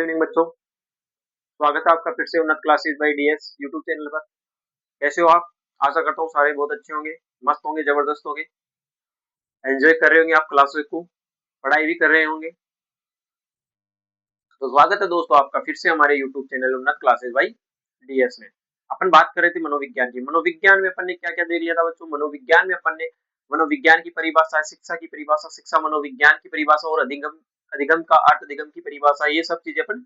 Evening बच्चों, स्वागत है आपका फिर से उन्नत classes bye DS YouTube channel पर। कैसे हो आप? आशा करता हूँ सारे बहुत अच्छे होंगे, मस्त होंगे, जबरदस्त होंगे, एंजॉय कर रहे होंगे आप क्लासेस को, पढ़ाई भी कर रहे होंगे। तो स्वागत है दोस्तों आपका फिर से हमारे यूट्यूब चैनल उन्नत क्लासेस बाय डीएस में। अपन बात कर रहे थे मनोविज्ञान की। मनोविज्ञान में अपन ने क्या क्या दे लिया था बच्चों? मनोविज्ञान में अपन ने मनोविज्ञान की परिभाषा, शिक्षा की परिभाषा, शिक्षा मनोविज्ञान की परिभाषा और अधिगम, अधिगम का अर्थ, अधिगम की परिभाषा, ये सब चीजें अपन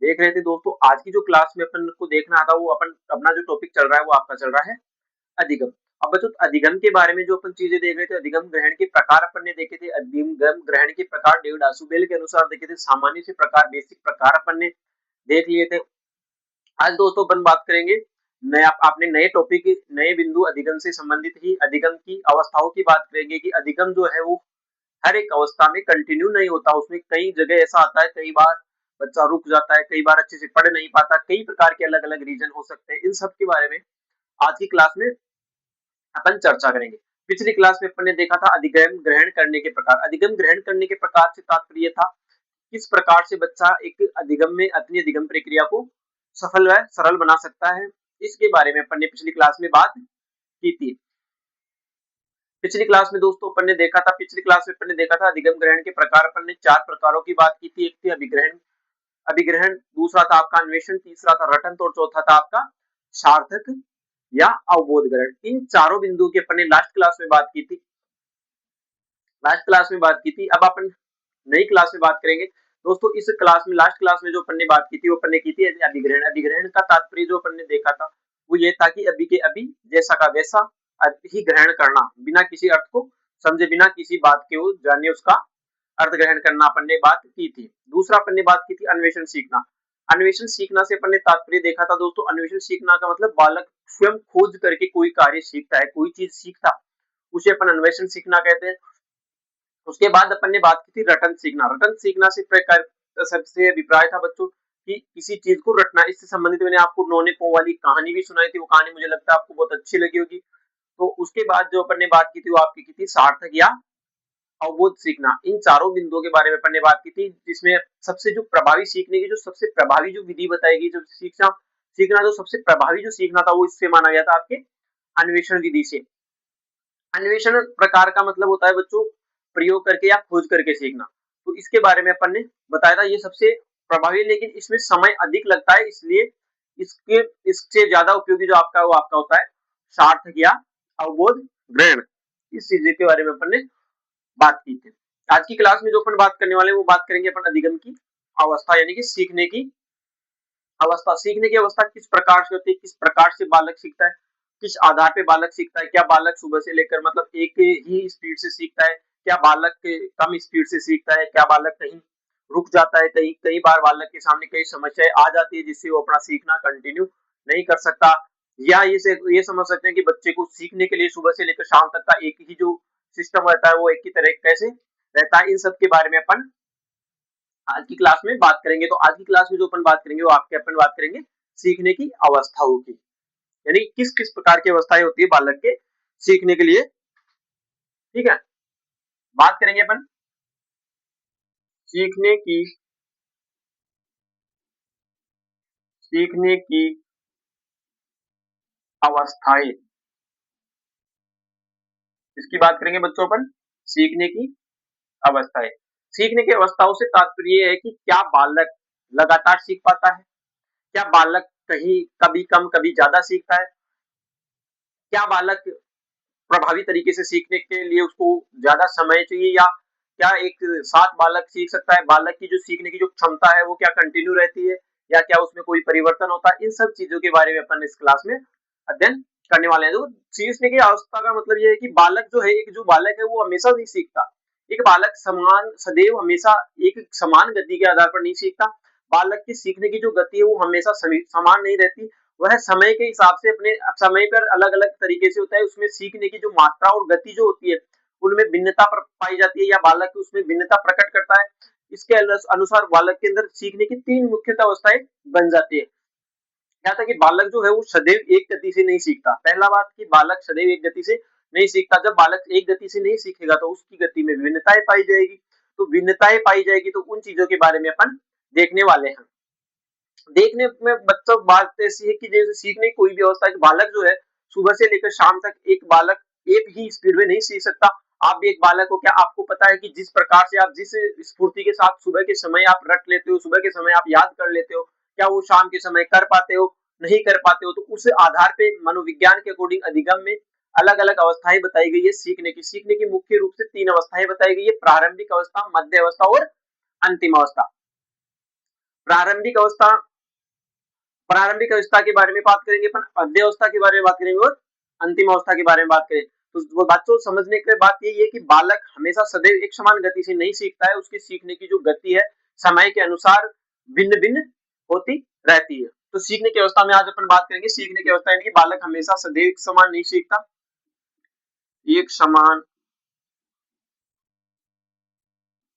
देख रहे थे दोस्तों। आज की जो क्लास में अपन को देखना था वो अपन अपना जो टॉपिक चल रहा है वो आपका चल रहा है अधिगम। अब बच्चों अधिगम के बारे में जो अपन चीजें देख रहे थे, अधिगम ग्रहण के प्रकार अपन ने देखे थे। अधिगम ग्रहण के प्रकार डेविड आसुबेल के अनुसार देखे थे। सामान्य से प्रकार, बेसिक प्रकार अपन ने देख लिए थे। आज दोस्तों अपन बात करेंगे नया, आपने नए टॉपिक, नए बिंदु अधिगम से संबंधित ही अधिगम की अवस्थाओं की बात करेंगे कि अधिगम जो है वो हर एक अवस्था में कंटिन्यू नहीं होता। उसमें कई जगह ऐसा आता है, कई बार बच्चा रुक जाता है, कई बार अच्छे से पढ़ नहीं पाता, कई प्रकार के अलग अलग रीजन हो सकते हैं। इन सब के बारे में आज की क्लास में अपन चर्चा करेंगे। पिछली क्लास में अपन ने देखा था अधिगम ग्रहण करने के प्रकार। अधिगम ग्रहण करने के प्रकार से तात्पर्य था किस प्रकार से बच्चा एक अधिगम में अपनी अधिगम प्रक्रिया को सफल व सरल बना सकता है, इसके बारे में अपन ने पिछली क्लास में बात की थी। पिछली क्लास में दोस्तों अपन ने देखा था, पिछली क्लास में अपन ने देखा था अधिगम ग्रहण के प्रकार। अपन ने 4 प्रकारों की बात की थी। एक थी अभिग्रहण, अभिग्रहण, दूसरा था आपका अन्वेषण, तीसरा था रटन और चौथा था आपका सार्थक या अवबोध ग्रहण। इन चारों बिंदुओं की अपन ने लास्ट क्लास में बात की थी, लास्ट क्लास में बात की थी। अब अपन नई क्लास में बात करेंगे दोस्तों। इस क्लास में, लास्ट क्लास में जो अपन ने बात की थी वो अपन ने की थी अभिग्रहण। अभिग्रहण का तात्पर्य जो अपन ने देखा था वो ये था कि अभी के अभी, जैसा का वैसा ही ग्रहण करना, बिना किसी अर्थ को समझे, बिना किसी बात के वो जाने उसका अर्थ ग्रहण करना, अपन ने बात की थी। दूसरा अपन ने बात की थी अन्वेषण सीखना। अन्वेषण सीखना से अपन ने तात्पर्य देखा था दोस्तों। अन्वेषण सीखना का मतलब बालक स्वयं खोज करके कोई कार्य सीखता है, कोई चीज सीखता, उसे अपन अन्वेषण सीखना कहते हैं। उसके बाद अपन ने बात की थी रटन सीखना। रटन सीखना से प्रकार सबसे अभिप्राय था बच्चों कि किसी चीज को रटना। इससे संबंधित मैंने आपको नौने पौ वाली कहानी भी सुनाई थी। वो कहानी मुझे लगता है आपको बहुत अच्छी लगी होगी। तो उसके बाद जो अपन ने बात की थी वो आपकी की थी सार्थक या अवबोध सीखना। इन चारों बिंदुओं के बारे में अपन ने बात की थी, जिसमें सबसे जो प्रभावी सीखने की जो सबसे प्रभावी जो विधि बताई गई, जो सीखना सीखना जो सबसे प्रभावी जो सीखना था वो इससे माना गया था आपके अन्वेषण विधि से। अन्वेषण प्रकार का मतलब होता है बच्चों प्रयोग करके या खोज करके सीखना। तो इसके बारे में अपन ने बताया था ये सबसे प्रभावी, लेकिन इसमें समय अधिक लगता है, इसलिए इसके इससे ज्यादा उपयोगी जो आपका वो आपका होता है सार्थक या अवबोध ग्रहण। इस चीज के बारे में अपन ने बात की थी। आज की क्लास में जो अपन बात करने वाले हैं वो बात करेंगे अपन अधिगम की अवस्था, यानी कि सीखने की अवस्था। सीखने की अवस्था किस प्रकार से होती है, किस प्रकार से बालक सीखता है, किस आधार पे बालक सीखता है, क्या बालक सुबह से लेकर मतलब एक ही स्पीड से सीखता है, क्या बालक कम स्पीड से सीखता है, क्या बालक कहीं रुक जाता है, कई कई बार बालक के सामने कई समस्याएं आ जाती है जिससे वो अपना सीखना कंटिन्यू नहीं कर सकता, या ये समझ सकते हैं कि बच्चे को सीखने के लिए सुबह से लेकर शाम तक का एक ही जो सिस्टम रहता है वो एक ही तरह कैसे रहता है। इन सब के बारे में अपन आज की क्लास में बात करेंगे। तो आज की क्लास में जो अपन बात करेंगे वो आपके अपन बात करेंगे सीखने की अवस्थाओं की, यानी किस किस प्रकार की अवस्थाएं होती है बालक के सीखने के लिए। ठीक है, बात करेंगे अपन सीखने की अवस्थाएं, इसकी बात करेंगे बच्चों अपन सीखने की अवस्थाएं। सीखने की अवस्थाओं से तात्पर्य है कि क्या बालक लगातार सीख पाता है, क्या बालक कहीं कभी कम कभी ज्यादा सीखता है, क्या बालक प्रभावी तरीके से सीखने के लिए उसको ज्यादा समय चाहिए, या क्या एक साथ बालक सीख सकता है, बालक की जो सीखने की जो क्षमता है वो क्या कंटिन्यू रहती है, या क्या उसमें कोई परिवर्तन होता है। इन सब चीजों के बारे में अपन इस क्लास में अध्ययन करने वाले हैं। तो सीखने की अवस्था का मतलब ये है कि बालक जो है, एक जो बालक है वो हमेशा नहीं सीखता। एक बालक समान सदैव हमेशा एक समान गति के आधार पर नहीं सीखता। बालक की सीखने की जो गति है वो हमेशा समान नहीं रहती, वह समय के हिसाब से अपने समय पर अलग अलग तरीके से होता है। उसमें सीखने की जो मात्रा और गति जो होती है उनमें भिन्नता पाई जाती है, या बालक उसमें भिन्नता प्रकट करता है। इसके अनुसार बालक के अंदर सीखने की 3 मुख्यतः अवस्थाएं बन जाती है। क्या था कि बालक जो है वो सदैव एक गति से नहीं सीखता। पहला बात कि बालक सदैव एक गति से नहीं सीखता। जब बालक एक गति से नहीं सीखेगा तो उसकी गति में भिन्नताएं पाई जाएगी। तो भिन्नताएं पाई जाएगी तो उन चीजों के बारे में अपन देखने वाले हैं। देखने में बच्चों बात ऐसी है कि जैसे सीखने की कोई भी अवस्था है, बालक जो है सुबह से लेकर शाम तक एक बालक एक ही स्पीड में नहीं सीख सकता। आप भी एक बालक हो, क्या आपको पता है कि जिस प्रकार से आप जिस स्फूर्ति के साथ सुबह के समय आप रट लेते हो, सुबह के समय आप याद कर लेते हो, क्या वो शाम के समय कर पाते हो, नहीं कर पाते हो? तो उस आधार पे मनोविज्ञान के अकॉर्डिंग अधिगम में अलग-अलग अवस्थाएँ बताई गई है सीखने की। सीखने की मुख्य रूप से 3 अवस्थाएँ बताई गई है, प्रारंभिक अवस्था, मध्य अवस्था और अंतिम अवस्था। प्रारंभिक अवस्था प्रारंभिक अवस्था के बारे में बात करेंगे, अपन मध्य अवस्था के बारे में बात करेंगे और अंतिम अवस्था के बारे में बात करें। तो वो बच्चों समझने की बात यही है कि बालक हमेशा सदैव एक समान गति से नहीं सीखता है, उसकी सीखने की जो गति है समय के अनुसार भिन्न-भिन्न होती रहती है। तो सीखने की अवस्था में आज अपन बात करेंगे, सीखने की अवस्था यानी कि बालक हमेशा सदैव एक समान नहीं सीखता, एक समान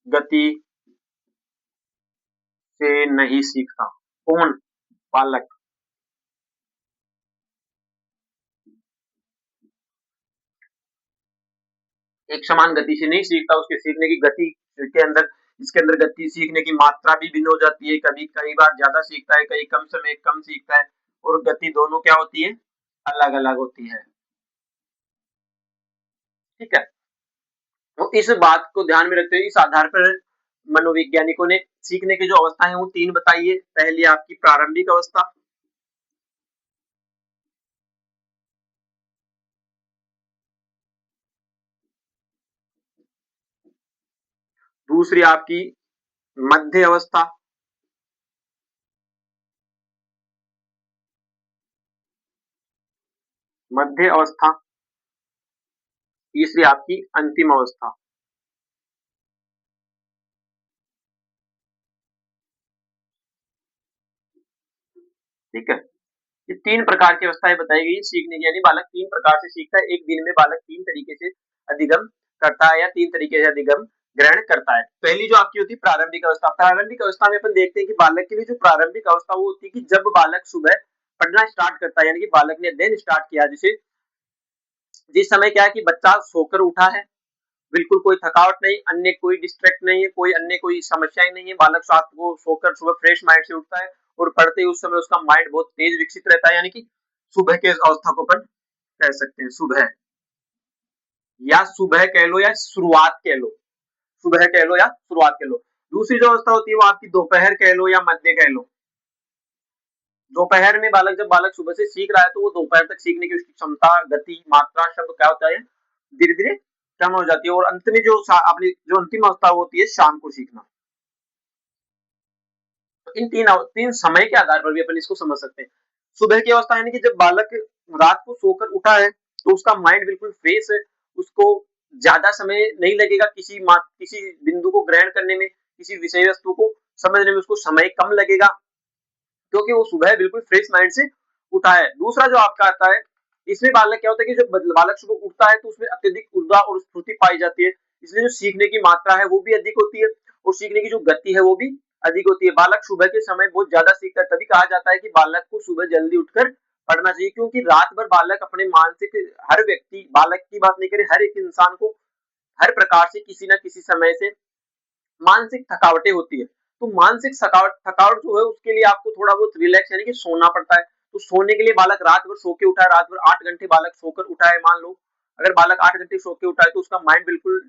गति से नहीं सीखता। कौन? बालक। एक समान गति से नहीं सीखता, उसके सीखने की गति के अंदर इसके अंदर गति सीखने की मात्रा भी भिन्न हो जाती है, कभी कई बार ज्यादा सीखता है, कई कम समय कम सीखता है और गति दोनों क्या होती है? अलग अलग होती है। ठीक है, तो इस बात को ध्यान में रखते हुए इस आधार पर मनोवैज्ञानिकों ने सीखने की जो अवस्था है वो 3 बताई है। पहली आपकी प्रारंभिक अवस्था, दूसरी आपकी मध्य अवस्था, मध्य अवस्था, तीसरी आपकी अंतिम अवस्था। ठीक है, ये 3 प्रकार की अवस्थाएं बताई गई सीखने की, यानी बालक 3 प्रकार से सीखता है। एक दिन में बालक 3 तरीके से अधिगम करता है या 3 तरीके से अधिगम ग्रहण करता है। पहली जो आपकी होती है प्रारंभिक अवस्था। प्रारंभिक अवस्था में अपन देखते हैं कि बालक के लिए जो प्रारंभिक अवस्था वो होती है कि जब बालक सुबह पढ़ना स्टार्ट करता है, यानी कि बालक ने अध्ययन स्टार्ट किया, जिसे जिस समय क्या है कि बच्चा सोकर उठा है, बिल्कुल कोई थकावट नहीं, अन्य कोई डिस्ट्रैक्ट नहीं है, कोई अन्य कोई समस्याएं नहीं है, बालक साथ को सोकर सुबह फ्रेश माइंड से उठता है और पढ़ते ही उस समय उसका माइंड बहुत तेज विकसित रहता है, यानी कि सुबह के अवस्था को अपन कह सकते हैं सुबह, या सुबह कह लो या शुरुआत कह लो, सुबह कह लो या शुरुआत कह लो। दूसरी जो अवस्था होती है वो आपकी दोपहर कह लो या मध्य कह लो। दोपहर में बालक जब बालक सुबह से सीख रहा है तो वो दोपहर तक सीखने की उसकी क्षमता, गति, मात्रा, शब्द क्या होता है धीरे धीरे कम हो जाती है और अंत में जो अपनी जो अंतिम अवस्था होती है शाम को सीखना। तो इन तीन समय के आधार पर भी अपन इसको समझ सकते हैं। सुबह की अवस्था यानी कि जब बालक रात को सोकर उठा है तो उसका माइंड बिल्कुल फ्रेश है, उसको ज्यादा समय नहीं लगेगा किसी बिंदु को ग्रहण करने में, किसी विषय वस्तु को समझने में उसको समय कम लगेगा, क्योंकि वो सुबह बिल्कुल फ्रेश माइंड से उठा है। दूसरा जो आपका आता है, इसमें बालक क्या होता है कि जब बालक सुबह उठता है तो उसमें अत्यधिक ऊर्जा और स्फूर्ति पाई जाती है, इसलिए जो सीखने की मात्रा है वो भी अधिक होती है और सीखने की जो गति है वो भी अधिक होती है। बालक सुबह के समय बहुत ज्यादा सीखता है, तभी कहा जाता है कि बालक को सुबह जल्दी उठकर पढ़ना चाहिए, क्योंकि रात भर बालक अपने मानसिक, हर व्यक्ति बालक की बात नहीं करें, हर एक इंसान को हर प्रकार से किसी न किसी समय से मानसिक थकावटें होती है। तो मानसिक थकावट थकावट जो है उसके लिए आपको थोड़ा बहुत रिलैक्स यानी कि सोना पड़ता है। तो सोने के लिए बालक रात भर सो के उठा है, रात भर 8 घंटे बालक सोकर उठा है, मान लो अगर बालक 8 घंटे सो के उठा है तो उसका माइंड बिल्कुल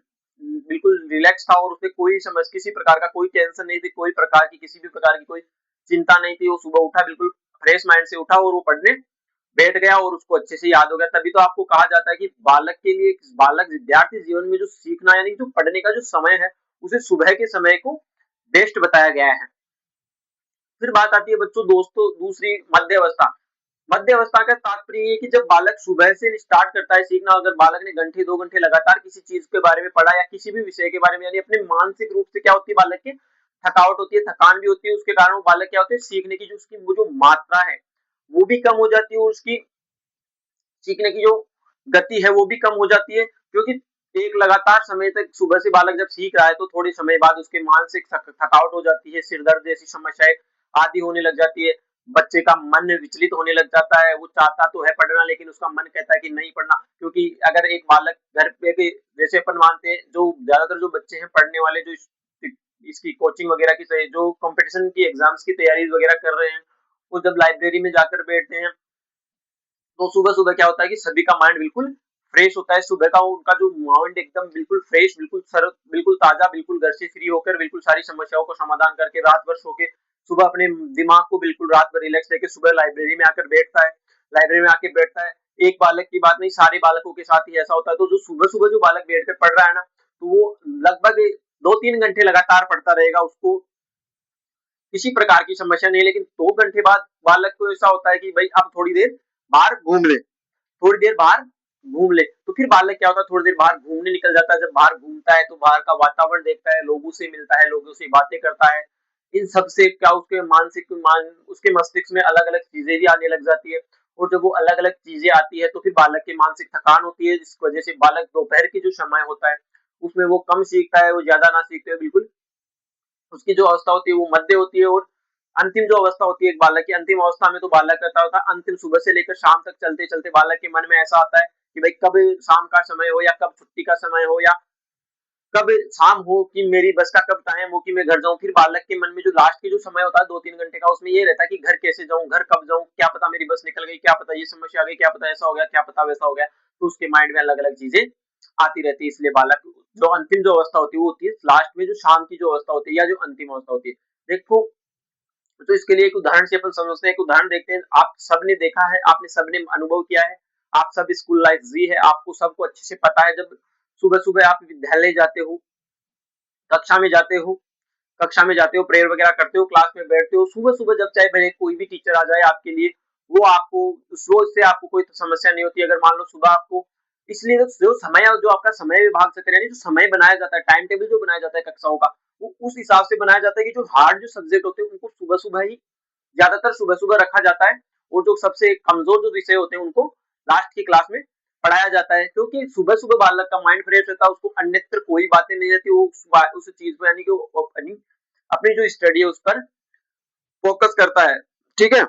बिल्कुल रिलैक्स था और उसमें कोई समझ किसी प्रकार का कोई टेंशन नहीं थी, कोई प्रकार की किसी भी प्रकार की कोई चिंता नहीं थी। वो सुबह उठा बिल्कुल फ्रेश माइंड से उठा और वो पढ़ने बैठ गया और उसको अच्छे से याद हो गया। तभी तो आपको कहा जाता है कि बालक के लिए, बालक विद्यार्थी जीवन में जो सीखना यानी जो पढ़ने का जो समय है उसे सुबह के समय को बेस्ट बताया गया है। फिर बात आती है बच्चों दोस्तों दूसरी मध्य अवस्था। मध्य अवस्था का तात्पर्य ये है कि जब बालक सुबह से स्टार्ट करता है सीखना, अगर बालक ने घंटे 2 घंटे लगातार किसी चीज के बारे में पढ़ा या किसी भी विषय के बारे में, यानी अपने मानसिक रूप से क्या होती है बालक की थकावट होती है, थकान भी होती है, उसके कारण वो बालक क्या होते हैं सीखने की जो उसकी वो जो मात्रा है वो भी कम हो जाती है और उसकी सीखने की जो गति है वो भी कम हो जाती है, क्योंकि एक लगातार समय तक सुबह से बालक जब सीख रहा है तो थोड़े समय बाद उसके मानसिक थकावट हो जाती है, सिर दर्द जैसी समस्याएं आदि होने लग जाती है, बच्चे का मन विचलित होने लग जाता है, वो चाहता तो है पढ़ना लेकिन उसका मन कहता है कि नहीं पढ़ना, क्योंकि अगर एक बालक घर पे भी जैसे अपन मानते हैं जो ज्यादातर जो बच्चे हैं पढ़ने वाले जो इसकी कोचिंग वगैरह की जो कंपटीशन की एग्जाम्स की तैयारी वगैरह कर रहे हैं वो जब लाइब्रेरी में जाकर बैठते हैं तो सुबह-सुबह क्या होता है कि सभी का माइंड बिल्कुल फ्रेश होता है। सुबह का उनका जो माइंड एकदम बिल्कुल फ्रेश, बिल्कुल बिल्कुल ताज़ा, बिल्कुल घर से फ्री होकर बिल्कुल सारी समस्याओं को समाधान करके रात भर सो के सुबह अपने दिमाग को बिल्कुल रात भर रिलैक्स लेके सुबह लाइब्रेरी में आकर बैठता है। लाइब्रेरी में आके बैठता है। एक बालक की बात नहीं, सारे बालकों के साथ ही ऐसा होता है। तो जो सुबह-सुबह जो बालक बैठ कर पढ़ रहा है ना, तो वो लगभग 2-3 घंटे लगातार पढ़ता रहेगा। उसको किसी प्रकार की समस्या नहीं है, लेकिन 2 घंटे बाद बालक को ऐसा होता है कि भई अब थोड़ी देर बाहर घूम ले, थोड़ी देर बाहर घूम ले। तो फिर बालक क्या होता है, थोड़ी देर बाहर घूमने निकल जाता है। जब बाहर घूमता है तो बाहर का वातावरण देखता है, लोगों से मिलता है, लोगों से बातें करता है। इन सब से क्या उसके मस्तिष्क में अलग-अलग चीज़ें भी आने लग जाती है और जब वो अलग-अलग चीज़ें आती है तो फिर बालक की मानसिक थकान होती है, जिस वजह से बालक दोपहर के जो समय होता है, उसमें वो कम सीखता है, वो ज़्यादा ना सीखते हुए बिल्कुल उसकी जो अवस्था होती है वो मध्य होती है और अंतिम जो अवस्था होती है एक बालक की, अंतिम अवस्था में तो बालक कहता होता है अंतिम सुबह से लेकर शाम तक चलते-चलते बालक के मन में ऐसा आता है कि भाई कब शाम का समय हो या कब छुट्टी का समय हो या कब शाम हो कि मेरी बस का कब टाइम हो कि मैं घर जाऊँ। फिर बालक के मन में जो लास्ट के जो समय होता है 2-3 घंटे का, उसमें ये रहता है कि घर कैसे जाऊँ, घर कब जाऊँ, क्या पता मेरी बस निकल गई, क्या पता ये समस्या आ गई, क्या पता ऐसा हो गया, क्या पता वैसा हो गया। तो उसके माइंड में अलग-अलग चीज़ें आती रहती है। इसलिए बालक जो अंतिम जो अवस्था होती है वो होती है लास्ट में जो शाम की जो अवस्था होती है या जो अंतिम अवस्था होती है। देखो, तो इसके लिए एक उदाहरण से अपन समझते हैं, एक उदाहरण देखते हैं। आप सबने देखा है, आपने सबने अनुभव किया है, आप सब स्कूल लाइफ जी है, आपको सबको अच्छे से पता है। जब सुबह-सुबह आप विद्यालय जाते हो, कक्षा में जाते हो, प्रेयर वगैरह करते हो, क्लास में बैठते हो, सुबह-सुबह जब चाहे भले कोई भी टीचर आ जाए आपके लिए, वो आपको उस रोज़ से आपको कोई समस्या नहीं होती। अगर मान लो सुबह आपको इसलिए जो समय जो आपका समय विभाग से यानी जो समय बनाया जाता है, टाइम टेबल जो बनाया जाता है कक्षाओं का, वो उस हिसाब से बनाया जाता है कि जो हार्ड जो सब्जेक्ट होते हैं, उनको सुबह-सुबह ही ज्यादातर सुबह-सुबह रखा जाता है और जो सबसे कमजोर जो विषय होते हैं उनको लास्ट की क्लास में पढ़ाया जाता है, क्योंकि सुबह-सुबह बालक का माइंड फ्रेश रहता है, उसको अन्यत्र कोई बातें नहीं रहती, वो उस चीज को यानी कि वो अपनी जो स्टडी है उस पर फोकस करता है। ठीक है,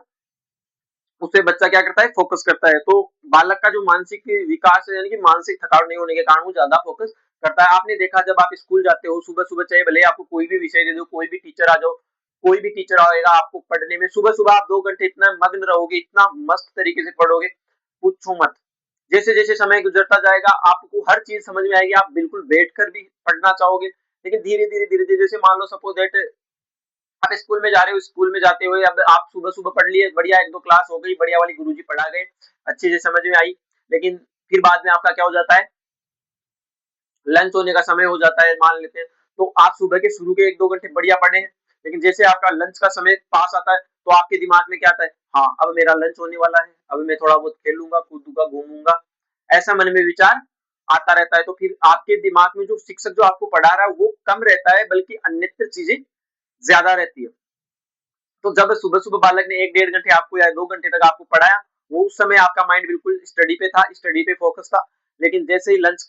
उससे बच्चा क्या करता है, फोकस करता है। तो बालक का जो मानसिक विकास है यानी कि मानसिक थकान नहीं होने के कारण वो ज्यादा फोकस करता है। आपने देखा जब आप स्कूल जाते हो सुबह-सुबह, चाहे भले आपको कोई भी विषय दे दो, कोई भी टीचर आ जाओ, कोई भी टीचर आएगा आपको पढ़ने में, सुबह-सुबह आप 2 घंटे इतना मग्न रहोगे, इतना मस्त तरीके से पढ़ोगे, पूछो मत। जैसे-जैसे समय गुजरता जाएगा आपको हर चीज़ समझ में आएगी, आप बिल्कुल बैठकर भी पढ़ना चाहोगे। लेकिन धीरे-धीरे, धीरे-धीरे जैसे मान लो सपोज़ दैट आप स्कूल में जा रहे हो, स्कूल में जाते हुए अब आप सुबह-सुबह पढ़ लिए, बढ़िया 1-2 क्लास हो गई, बढ़िया वाली गुरुजी पढ़ा गए, अच्छे से समझ में आई। लेकिन फिर बाद में आपका क्या हो जाता है, लंच होने का समय हो जाता है मान लेते हैं। तो आप सुबह के शुरू के 1-2 घंटे बढ़िया पढ़े हैं, लेकिन जैसे आपका लंच का समय पास आता है, तो आपके दिमाग में क्या आता है, हाँ, अब मेरा लंच होने वाला है, अब मैं थोड़ा बहुत खेलूँगा, कूदूँगा, घूमूँगा, ऐसा मन में विचार आता रहता है। तो फिर आपके दिमाग में जो शिक्षक जो आपको पढ़ा रहा है, वो कम रहता है, बल्कि अन्यत्र चीज़ें ज़्यादा रहती है। तो जब सुबह-सुबह बालक ने 1 डेढ़ घंटे आपको या 2 घंटे तक आपको पढ़ाया, वो उस समय आपका माइंड बिल्कुल स्टडी पे था, स्टडी पे फ़ोकस था। लेकिन जैसे ही लंच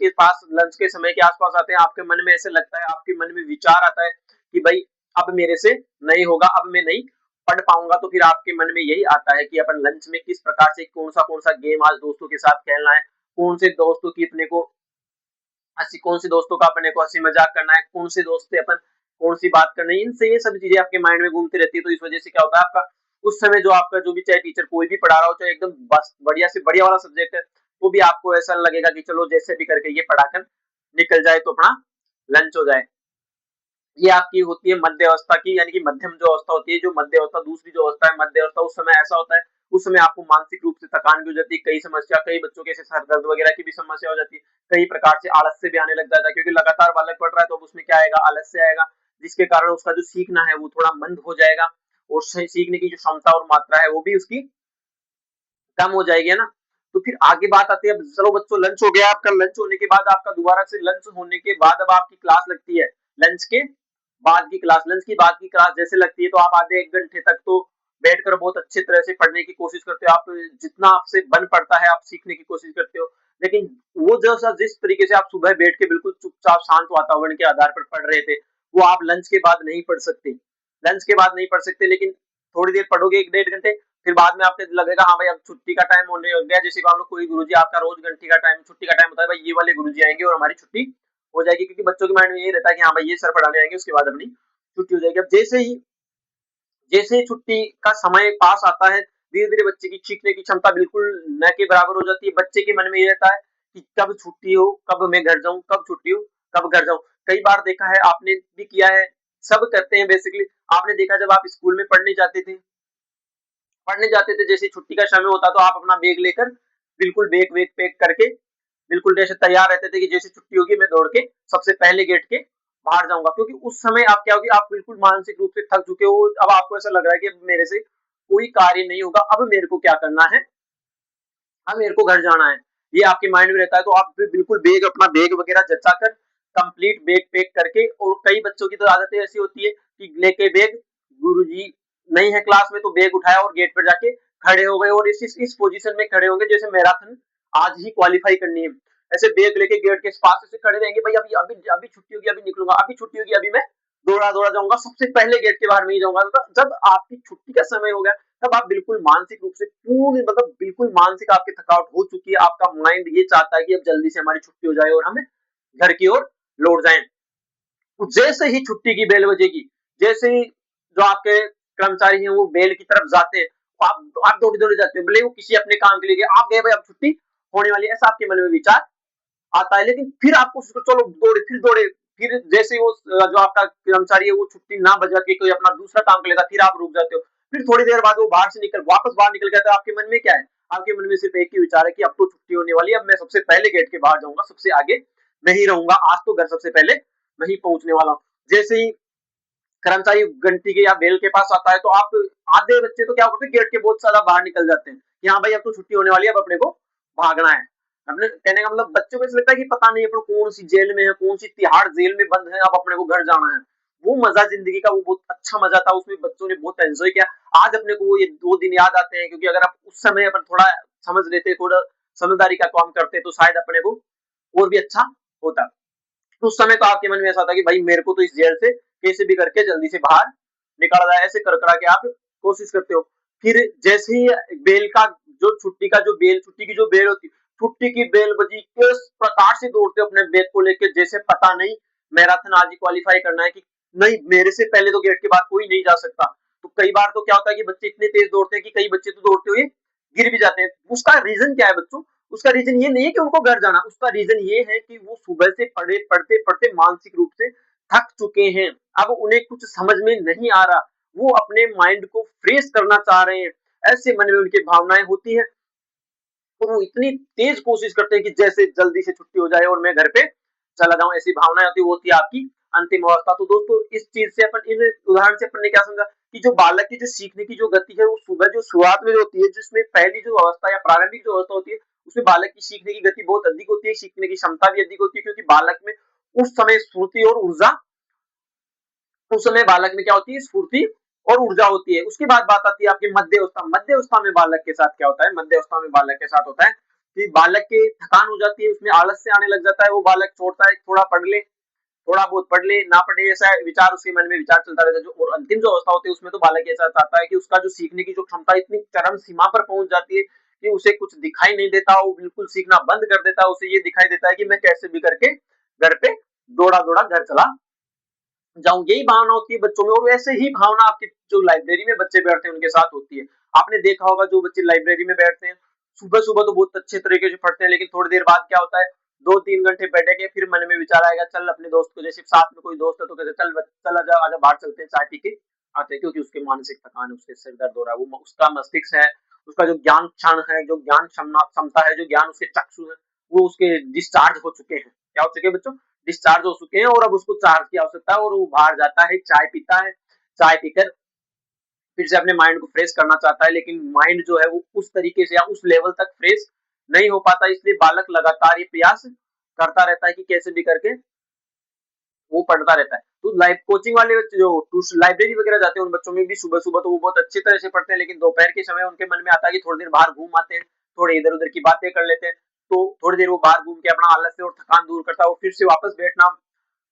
के समय के आस-पास आते हैं, आपके मन में ऐसे लगता है, आपके मन में विचार आता है कि भई अब मेरे से नहीं होगा, अब मैं नहीं पढ़ पाऊँगा। तो फिर आपके मन में यही आता है कि अपन लंच में किस प्रकार से कौन-सा गेम आज दोस्तों के साथ खेलना है, कौन से दोस्तों की अपने को हँसी कौन से दोस्तों का अपने को हँसी मज़ाक करना है, कौन से दोस्त से अपन कौन-सी बात करनी है, इनसे ये सब चीज़ें आपके माइंड में घूमती रहती है। तो इस वज़ह से क्या होता है आपका उस समय जो आपका जो भी चाहे टीचर कोई भी पढ़ा रहा हो, चाहे एकदम बस बढ़िया से बढ़िया वाला सब्जेक्ट है, तो भी आपको ऐसा लगेगा कि चलो जैसे भी करके ये पढ़ाकर निकल जाए तो अपना लंच हो जाए। ये आपकी होती है मध्य अवस्था की यानी कि मध्यम जो अवस्था होती है, जो मध्य अवस्था दूसरी जो अवस्था है मध्य अवस्था, उस समय ऐसा होता है, उस समय आपको मानसिक रूप से थकान भी हो जाती है, कई बच्चों के ऐसे सर दर्द वगैरह की भी समस्या हो जाती है, कई प्रकार से आलस्य भी आने लग जाता है, क्योंकि लगातार बालक पढ़ रहा है तो अब उसमें क्या आएगा, आलस्य आएगा, जिसके कारण उसका जो सीखना है वो थोड़ा मंद हो जाएगा और सीखने की जो क्षमता और मात्रा है वो भी उसकी कम हो जाएगी, है ना? तो फिर आगे बात आती है, अब चलो बच्चों लंच हो गया आपका, लंच होने के बाद आपका दोबारा से लंच होने के बाद अब आपकी क्लास लगती है। लंच की बाद की क्लास जैसे लगती है तो आप आधे 1 घंटे तक तो बैठकर बहुत अच्छी तरह से पढ़ने की कोशिश करते हो। आप जितना आपसे बन पड़ता है आप सीखने की कोशिश करते हो। लेकिन वो जैसा जिस तरीके से आप सुबह बैठ के बिल्कुल चुपचाप शांत वातावरण के आधार पर पढ़ रहे थे, वो आप लंच के बाद नहीं पढ़ सकते। लंच के बाद नहीं पढ़ सकते, लेकिन थोड़ी देर पढ़ोगे 1 डेढ़ घंटे, फिर बाद में आपको लगेगा हाँ भाई अब छुट्टी का टाइम होने लग गया। जैसे मान लो कोई गुरुजी आपका रोज घंटी का टाइम छुट्टी का टाइम होता है, भाई ये वाले गुरुजी आएंगे और हमारी छुट्टी हो जाएगी, क्योंकि बच्चों के माइंड में यही रहता है कि हाँ भाई ये सर पढ़ाने आएंगे उसके बाद अपनी छुट्टी हो जाएगी। अब जैसे ही जैसे ही छुट्टी का समय पास आता है, धीरे-धीरे बच्चे की सीखने की क्षमता बिल्कुल न के बराबर हो जाती है। बच्चे के मन में ये रहता है कि कब छुट्टी हो, कब मैं घर जाऊँ, कब छुट्टी हो, कब घर जाऊँ। कई बार देखा है, आपने भी किया है, सब करते हैं बेसिकली। आपने देखा जब आप स्कूल में पढ़ने जाते थे, जैसे छुट्टी का समय होता तो आप अपना बैग लेकर बिल्कुल बैग वैग पैक करके बिल्कुल जैसे तैयार रहते थे कि जैसे छुट्टी होगी मैं दौड़ के सबसे पहले गेट के बाहर जाऊंगा, क्योंकि उस समय आप क्या होगी, आप बिल्कुल मानसिक रूप से थक चुके हो। अब आपको ऐसा लग रहा है कि अब मेरे से कोई कार्य नहीं होगा, अब मेरे को क्या करना है, अब मेरे को घर जाना है, ये आपके माइंड में रहता है। तो आप बिल्कुल बैग अपना बैग वगैरह जचा कर कंप्लीट बैग पैक करके, और कई बच्चों की तो आदतें ऐसी होती है कि लेके बैग, गुरुजी नहीं है क्लास में तो बैग उठाया और गेट पर जाके खड़े हो गए, और इस पोजीशन में खड़े होंगे जैसे मैराथन आज ही क्वालिफाई करनी है। ऐसे बैग लेके गेट के पास से खड़े रहेंगे, भाई अभी अभी अभी छुट्टी होगी, अभी निकलूंगा, अभी छुट्टी होगी, अभी मैं दौड़ा दौड़ा जाऊंगा, सबसे पहले गेट के बाहर में ही जाऊंगा। तो जब आपकी छुट्टी का समय हो गया, तब आप बिल्कुल मानसिक रूप से पूर्ण, मतलब बिल्कुल मानसिक आपकी थकावट हो चुकी है, आपका माइंड ये चाहता है कि अब जल्दी से हमारी छुट्टी हो जाए और हम घर की ओर लौट जाएं। जैसे ही छुट्टी की बेल बजेगी, जैसे ही जो आपके कर्मचारी हैं वो बेल की तरफ जाते हैं, आप दौड़े दौड़े जाते हैं, भले वो किसी अपने काम के लिए गए, आप गए भाई अब छुट्टी होने वाली है, ऐसा आपके मन में विचार आता है। लेकिन फिर आपको चलो दौड़े, फिर जैसे ही वो जो आपका कर्मचारी है वो छुट्टी ना बजा के कोई अपना दूसरा काम कर लेता, फिर आप रुक जाते हो। फिर थोड़ी देर बाद वो वापस बाहर निकल गया, तो आपके मन में क्या है, आपके मन में सिर्फ एक ही विचार है कि अब तो छुट्टी होने वाली है, अब मैं सबसे पहले गेट के बाहर जाऊंगा, सबसे आगे मैं ही रहूंगा, आज तो घर सबसे पहले मैं ही पहुंचने वाला हूँ। जैसे ही कर्मचारी घंटी के या बेल के पास आता है, तो आप आधे बच्चे तो क्या करते हैं, गेट के बहुत सारा बाहर निकल जाते हैं कि हाँ भाई अब तो छुट्टी होने वाली है, अब अपने को भागना है। अपने कहने का मतलब बच्चों को ऐसा लगता है कि पता नहीं अपन कौन सी जेल में है, कौन सी तिहाड़ जेल में बंद है, अब अपने को घर जाना है। वो मजा जिंदगी का, वो बहुत अच्छा मजा था, उसमें बच्चों ने बहुत एंजॉय किया। आज अपने को वो ये 2 दिन याद आते हैं, क्योंकि अगर आप उस समय अपन थोड़ा समझ लेते, थोड़ा समझदारी का काम करते, तो शायद अपने को और भी अच्छा होता। तो उस समय तो आपके मन में ऐसा था कि भाई मेरे को तो इस जेल से कैसे भी करके जल्दी से बाहर निकल रहा है, ऐसे कर करा के आप कोशिश करते हो। फिर जैसे ही बेल का जो छुट्टी का जो बेल, छुट्टी की जो बेल होती है, छुट्टी की बेल बजी, किस प्रकार से दौड़ते हो अपने बैग को लेके, जैसे पता नहीं मैराथन आज ही क्वालिफाई करना है, कि नहीं मेरे से पहले तो गेट के बाहर कोई नहीं जा सकता। तो कई बार तो क्या होता है कि बच्चे इतने तेज दौड़ते हैं कि कई बच्चे तो दौड़ते हुए गिर भी जाते हैं। उसका रीजन क्या है बच्चों, उसका रीजन ये नहीं है कि उनको घर जाना, उसका रीजन ये है कि वो सुबह से पढ़ते पढ़ते मानसिक रूप से थक चुके हैं। अब उन्हें कुछ समझ में नहीं आ रहा, वो अपने माइंड को फ्रेश करना चाह रहे हैं, ऐसे मन में उनकी भावनाएं होती है। तो वो इतनी तेज कोशिश करते हैं कि जैसे जल्दी से छुट्टी हो जाए और मैं घर पे चला जाऊं, ऐसी भावनाएं होती है, वो होती है आपकी अंतिम अवस्था। तो दोस्तों इस चीज से अपन, इन उदाहरण से अपन ने क्या समझा कि जो बालक की जो सीखने की जो गति है, वो सुबह जो शुरुआत में जो होती है, जिसमें पहली जो अवस्था या प्रारंभिक जो अवस्था होती है, उसमें बालक की सीखने की गति बहुत अधिक होती है, सीखने की क्षमता भी अधिक होती है, क्योंकि बालक में उस समय स्फूर्ति और ऊर्जा, उस समय बालक में क्या होती है, स्फूर्ति और ऊर्जा होती है। उसके बाद बात आती है आपकी मध्य अवस्था। मध्य अवस्था में बालक के साथ क्या होता है, मध्य अवस्था में बालक के साथ होता है कि बालक के थकान हो जाती है, उसमें आलस से आने लग जाता है, वो बालक छोड़ता है थोड़ा पढ़ ले, थोड़ा बहुत पढ़ ले ना पढ़े, ऐसा विचार उसके मन में विचार चलता रहता है। जो और अंतिम जो अवस्था होती है, उसमें तो बालक ऐसा चाहता है कि उसका जो सीखने की जो क्षमता इतनी चरम सीमा पर पहुंच जाती है कि उसे कुछ दिखाई नहीं देता, वो बिल्कुल सीखना बंद कर देता है। उसे ये दिखाई देता है कि मैं कैसे भी करके घर पे दौड़ा दौड़ा घर चला जाऊं, यही भावना होती है बच्चों में। और वैसे ही भावना आपके जो लाइब्रेरी में बच्चे बैठते हैं उनके साथ होती है। आपने देखा होगा जो बच्चे लाइब्रेरी में बैठते हैं, सुबह सुबह तो बहुत अच्छे तरीके से पढ़ते हैं, लेकिन थोड़ी देर बाद क्या होता है, 2-3 घंटे बैठेंगे, फिर मन में विचार आएगा, चल अपने दोस्त को, जैसे साथ में कोई दोस्त है तो कहते चल चल आजा आजा बाहर चलते हैं, चाय पी के आते हैं, क्योंकि उसके मानसिक थकान है, उसके सिर दर्द हो रहा है, वो उसका मस्तिष्क है, उसका जो ज्ञान क्षण है, जो ज्ञान क्षमता है, जो ज्ञान उसके चक्षु है, वो उसके डिस्चार्ज हो चुके हैं। क्या हो चुके हैं बच्चों, डिस्चार्ज हो चुके हैं, और अब उसको चार्ज की आवश्यकता है, और वो बाहर जाता है, चाय पीता है, चाय पीकर फिर से अपने माइंड को फ्रेश करना चाहता है, लेकिन माइंड जो है वो उस तरीके से या उस लेवल तक फ्रेश नहीं हो पाता। इसलिए बालक लगातार ये प्रयास करता रहता है कि कैसे भी करके वो पढ़ता रहता है। तो लाइव कोचिंग वाले बच्चे जो लाइब्रेरी वगैरह जाते हैं, उन बच्चों में भी सुबह सुबह तो वो बहुत अच्छी तरह से पढ़ते हैं, लेकिन दोपहर के समय उनके मन में आता है कि थोड़ी देर बाहर घूम आते हैं, थोड़े इधर उधर की बातें कर लेते हैं। तो थोड़ी देर वो बाहर घूम के अपना आलस से और थकान दूर करता है, वो फिर से वापस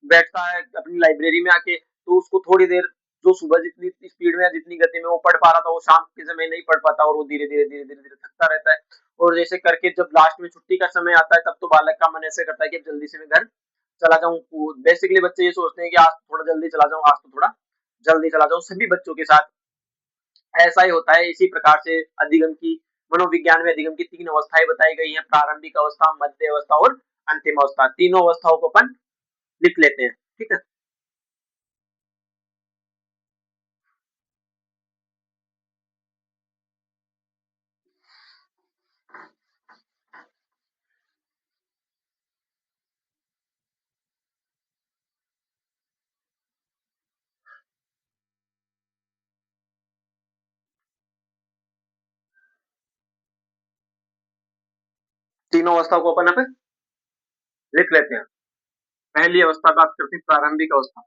बैठता है अपनी लाइब्रेरी में आके। तो उसको थोड़ी देर, जो सुबह जितनी स्पीड में या जितनी गति में वो पढ़ पा रहा था, वो शाम के समय नहीं पढ़ पाता, और वो धीरे धीरे थकता रहता है। और जैसे करके जब लास्ट में छुट्टी का समय आता है, तब तो बालक का मन ऐसे करता है कि अब जल्दी से मैं घर चला जाऊं। बेसिकली बच्चे ये सोचते हैं कि आज थोड़ा जल्दी चला जाऊं, आज तो थोड़ा जल्दी चला जाऊं, सभी बच्चों के साथ ऐसा ही होता है। इसी प्रकार से अधिगम की मनोविज्ञान में अधिगम की 3 अवस्थाएं बताई गई हैं, प्रारंभिक अवस्था, मध्य अवस्था और अंतिम अवस्था। तीनों अवस्थाओं को अपन लिख लेते हैं, ठीक है। तीनों अवस्थाओं को अपन अब लिख लेते हैं। पहली अवस्था बात करते हैं प्रारंभिक अवस्था।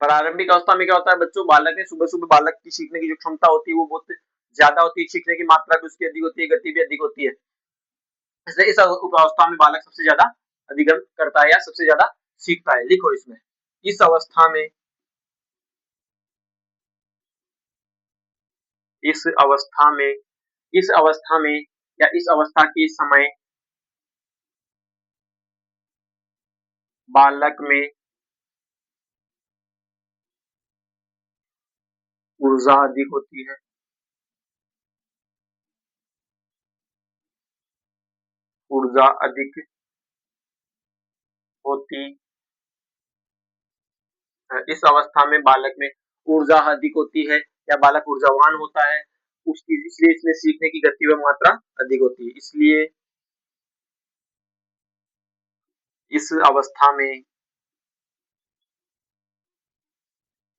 प्रारंभिक अवस्था में क्या होता है बच्चों, बालक ने सुबह-सुबह बालक की सीखने की जो क्षमता होती है वो बहुत ज्यादा होती है, सीखने की मात्रा भी उसकी अधिक होती है, गति भी अधिक होती है। इसलिए इस अवस्था में बालक सबसे ज्यादा अधिगम करता है या सबसे ज्यादा सीखता है। लिखो इसमें, इस अवस्था में, इस अवस्था में, इस अवस्था में या इस अवस्था के समय बालक में ऊर्जा अधिक होती है, ऊर्जा अधिक होती है। इस अवस्था में बालक में ऊर्जा अधिक होती है या बालक ऊर्जावान होता है, उसकी इसलिए इसमें सीखने की गति व मात्रा अधिक होती है। इसलिए इस अवस्था में,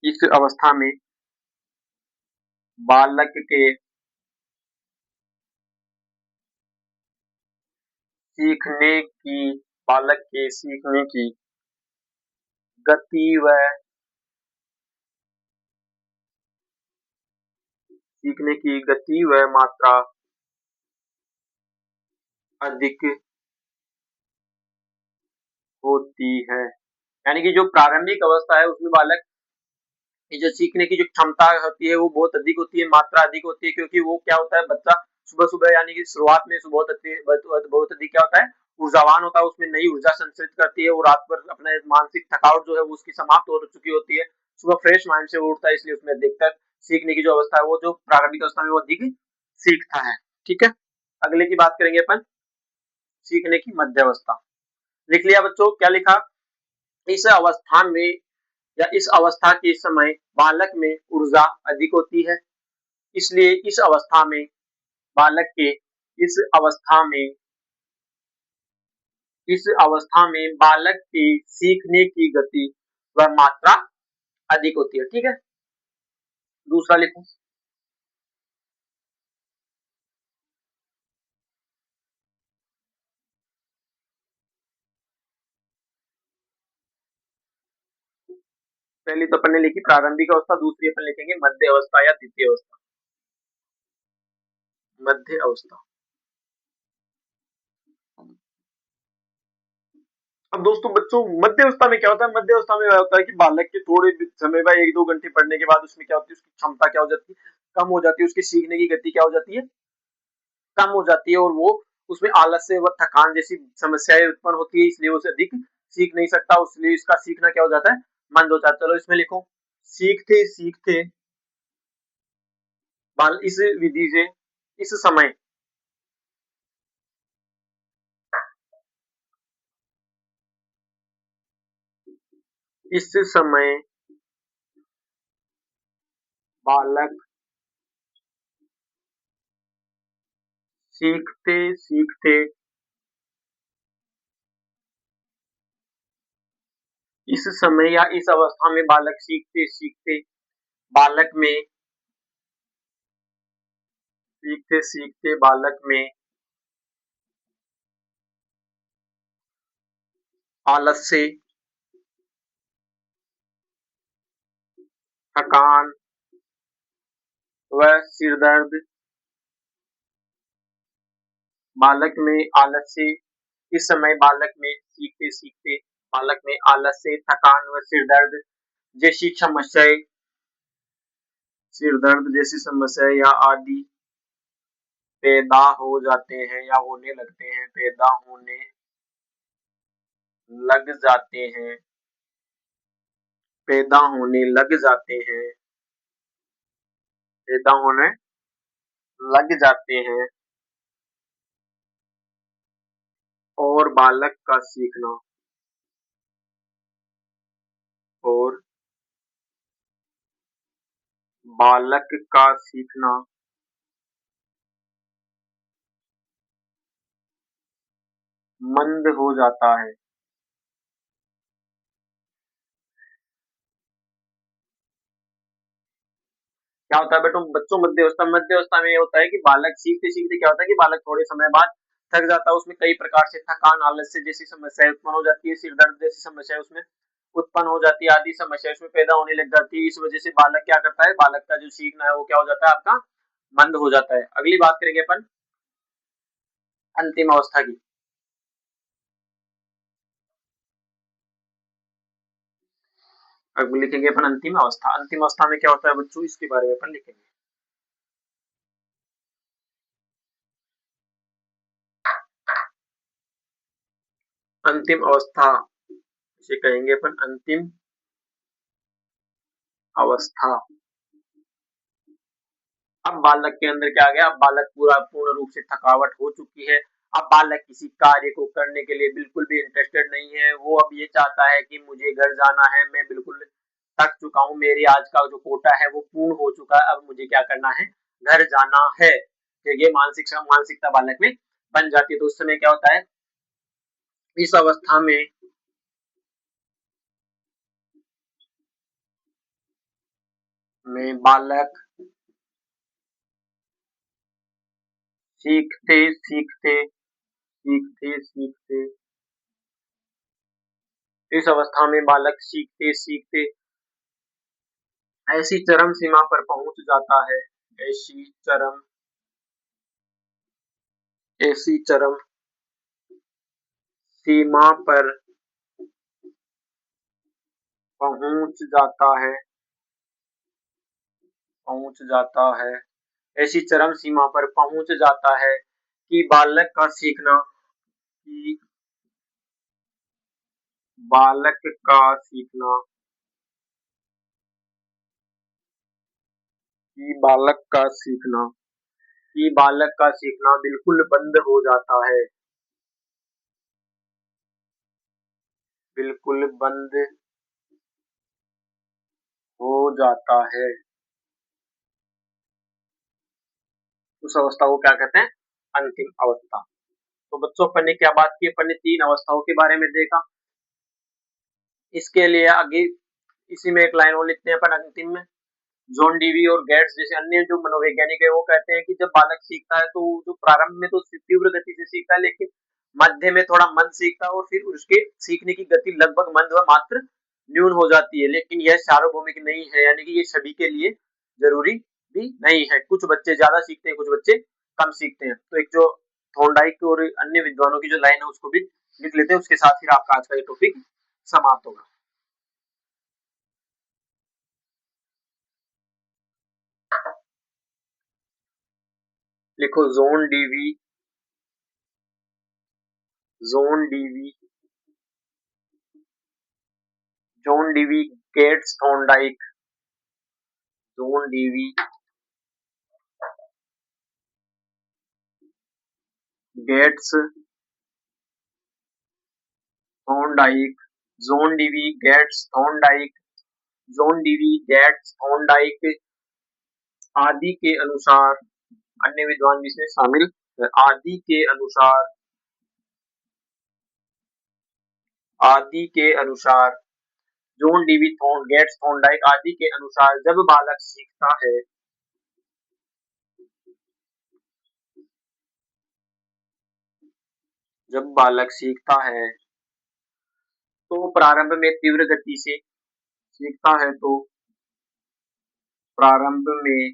इस अवस्था में बालक के सीखने की, बालक के सीखने की गति व सीखने की गति व मात्रा अधिक होती है। यानी कि जो प्रारंभिक अवस्था है उसमें बालक की जो सीखने की जो क्षमता होती है वो बहुत अधिक होती है, मात्रा अधिक होती है, क्योंकि वो क्या होता है बच्चा सुबह-सुबह यानी कि शुरुआत में बहुत अधिक क्या होता है, ऊर्जावान होता है, उसमें नई ऊर्जा संचरित करती है, वो रात भर अपने मानसिक थकावट जो है वो उसकी समाप्त हो चुकी होती है। सुबह फ्रेश माइंड से वो उठता है, इसलिए उसमें अधिकतर सीखने की जो अवस्था है वो जो प्रारंभिक अवस्था में वो अधिक सीखता है। ठीक है? अगले की बात करेंगे अपन, सीखने की मध्य अवस्था। लिख लिया बच्चों, क्या लिखा? इस अवस्था में या इस अवस्था के समय बालक में ऊर्जा अधिक होती है, इसलिए इस अवस्था में बालक के, इस अवस्था में, इस अवस्था में बालक की सीखने की गति व मात्रा अधिक होती है। ठीक है, दूसरा लिखो। पहली तो अपन ने लिखी प्रारंभिक अवस्था, दूसरी अपन लिखेंगे मध्य अवस्था या द्वितीय अवस्था। मध्य अवस्था। अब दोस्तों बच्चों मध्य अवस्था में क्या होता है, मध्य अवस्था में होता है कि बालक के थोड़े समय बाद 1-2 घंटे पढ़ने के बाद उसमें क्या होती है, उसकी क्षमता क्या हो जाती है, कम हो जाती है, उसकी सीखने की गति क्या हो जाती है, कम हो जाती है, और वो उसमें आलस्य व थकान जैसी समस्याएं उत्पन्न होती है, इसलिए उसे अधिक सीख नहीं सकता, इसलिए इसका सीखना क्या हो जाता है, मंद हो जाता है। चलो इसमें लिखो, सीखते सीखते बाल इस विधि से, इस समय, इस समय बालक सीखते सीखते, इस समय या इस अवस्था में बालक सीखते सीखते बालक में, सीखते सीखते बालक में आलस्य, थकान व सिरदर्द, बालक में आलस्य, इस समय बालक में सीखते सीखते बालक में आलस्य, थकान व सिरदर्द जैसी समस्याएं, सिर दर्द जैसी समस्याएं या आदि पैदा हो जाते हैं या होने लगते हैं, पैदा होने लग जाते हैं, पैदा होने लग जाते हैं, पैदा होने लग जाते हैं। और बालक का सीखना, और बालक का सीखना मंद हो जाता है। क्या होता है बेटो बच्चों, मध्य अवस्था में ये होता है कि बालक सीखते सीखते क्या होता है कि बालक थोड़े समय बाद थक जाता है, उसमें कई प्रकार से थकान, आलस्य जैसी समस्याएं उत्पन्न हो जाती है, सिर दर्द जैसी समस्याएं उसमें उत्पन्न हो जाती है, आदि समस्या उसमें पैदा होने लग जाती है। इस वजह से बालक क्या करता है, बालक का जो सीखना है वो क्या हो जाता है, आपका मंद हो जाता है। अगली बात करेंगे अपन अंतिम अवस्था की। अब लिखेंगे अपन अंतिम अवस्था। अंतिम अवस्था में क्या होता है बच्चों, इसके बारे में अपन लिखेंगे। अंतिम अवस्था इसे कहेंगे अपन अंतिम अवस्था। अब बालक के अंदर क्या आ गया, अब बालक पूरा पूर्ण रूप से थकावट हो चुकी है। अब बालक किसी कार्य को करने के लिए बिल्कुल भी इंटरेस्टेड नहीं है। वो अब ये चाहता है कि मुझे घर जाना है, मैं बिल्कुल थक चुका हूँ, मेरी आज का जो कोटा है वो पूर्ण हो चुका है, अब मुझे क्या करना है, घर जाना है। तो ये मानसिकता बालक में बन जाती है। तो उस समय क्या होता है, इस अवस्था में बालक सीखते सीखते सीखते सीखते इस अवस्था में बालक सीखते सीखते ऐसी चरम सीमा पर पहुंच जाता है, ऐसी चरम ऐसी चरम सीमा पर पहुंच जाता है, पहुंच जाता है, ऐसी चरम सीमा पर पहुंच जाता है कि बालक का सीखना, कि बालक का सीखना, कि बालक का सीखना, कि बालक का सीखना बिल्कुल बंद हो जाता है, बिल्कुल बंद हो जाता है। उस अवस्था को क्या कहते हैं, अंतिम अवस्था। तो बच्चों अपन ने क्या बात की, अपन ने तीन अवस्थाओं के बारे में देखा। इसके लिए आगे इसी में एक लाइन और लिखते हैं अपन अंतिम में। जॉन डीवी और गेट्स जैसे अन्य जो मनोवैज्ञानिक है वो कहते हैं कि जब बालक सीखता है तो जो प्रारंभ में तो तीव्र गति से सीखता है, लेकिन मध्य में थोड़ा मंद सीखता है, और फिर उसके सीखने की गति लगभग मंद व मात्र न्यून हो जाती है। लेकिन यह सार्वभौमिक नहीं है, यानी कि ये सभी के लिए जरूरी भी नहीं है। कुछ बच्चे ज्यादा सीखते हैं, कुछ बच्चे कम सीखते हैं। तो एक जो थॉर्नडाइक और अन्य विद्वानों की जो लाइन है उसको भी लिख लेते हैं, उसके साथ ही आपका आज का ये टॉपिक समाप्त होगा। लिखो John Dewey John Dewey Gates Thorndike, John Dewey Gates Thorndike, John Dewey Gates Thorndike, John Dewey Gates Thorndike आदि के अनुसार, अन्य विद्वान भी इसमें शामिल है, आदि के अनुसार जॉन डीवी गेट्स थॉर्नडाइक आदि के अनुसार जब बालक सीखता है, जब बालक सीखता है तो प्रारंभ में तीव्र गति से सीखता है, तो प्रारंभ में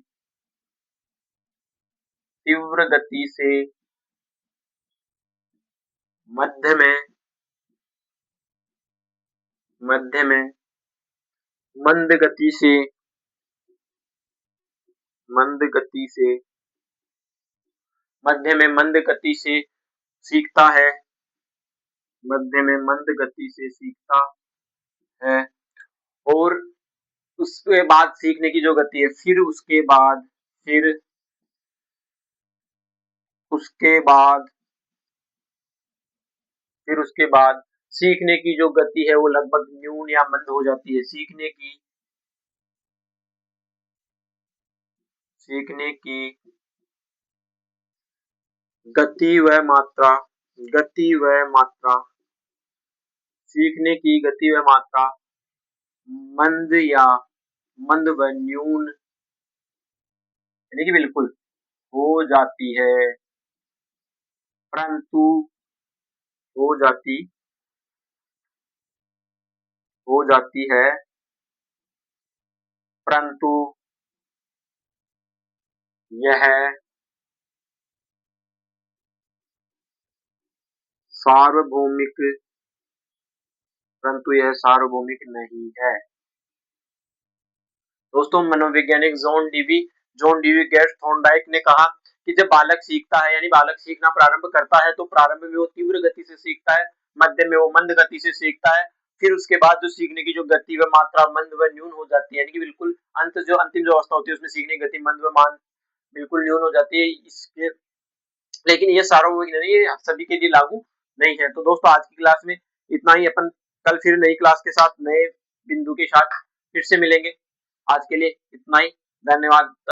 तीव्र गति से, मध्य में मध्य में मंद गति से, मंद गति से मध्य में मंद गति से सीखता है, मध्य में मंद गति से सीखता है, और उसके बाद सीखने की जो गति है, उसके बाद फिर उसके बाद सीखने की जो गति है वो लगभग न्यून या मंद हो जाती है। सीखने की गति व मात्रा गति व मात्रा सीखने की गति व मात्रा मंद या मंद व न्यून, यानी कि बिल्कुल हो जाती है, परंतु हो जाती हो जाती है परंतु यह सार्वभौमिक सार्वभौमिक नहीं है। दोस्तों, मनोवैज्ञानिक जॉन डीवी गेट्स थॉर्नडाइक ने कहा कि जब बालक सीखता है, यानी बालक सीखना प्रारंभ करता है, तो प्रारंभ में वो तीव्र गति से सीखता है, मध्य में वो मंद गति से सीखता है, फिर उसके बाद जो सीखने की जो गति व मात्रा मंद व न्यून हो जाती है, यानी कि बिल्कुल अंतिम जो अवस्था होती है उसमें सीखने की गति मंद व मान बिल्कुल न्यून हो जाती है। इसके लेकिन ये सार्वभौमिक नहीं है, सभी के लिए लागू नहीं है। तो दोस्तों, आज की क्लास में इतना ही। अपन कल फिर नई क्लास के साथ, नए बिंदु के साथ फिर से मिलेंगे। आज के लिए इतना ही। धन्यवाद।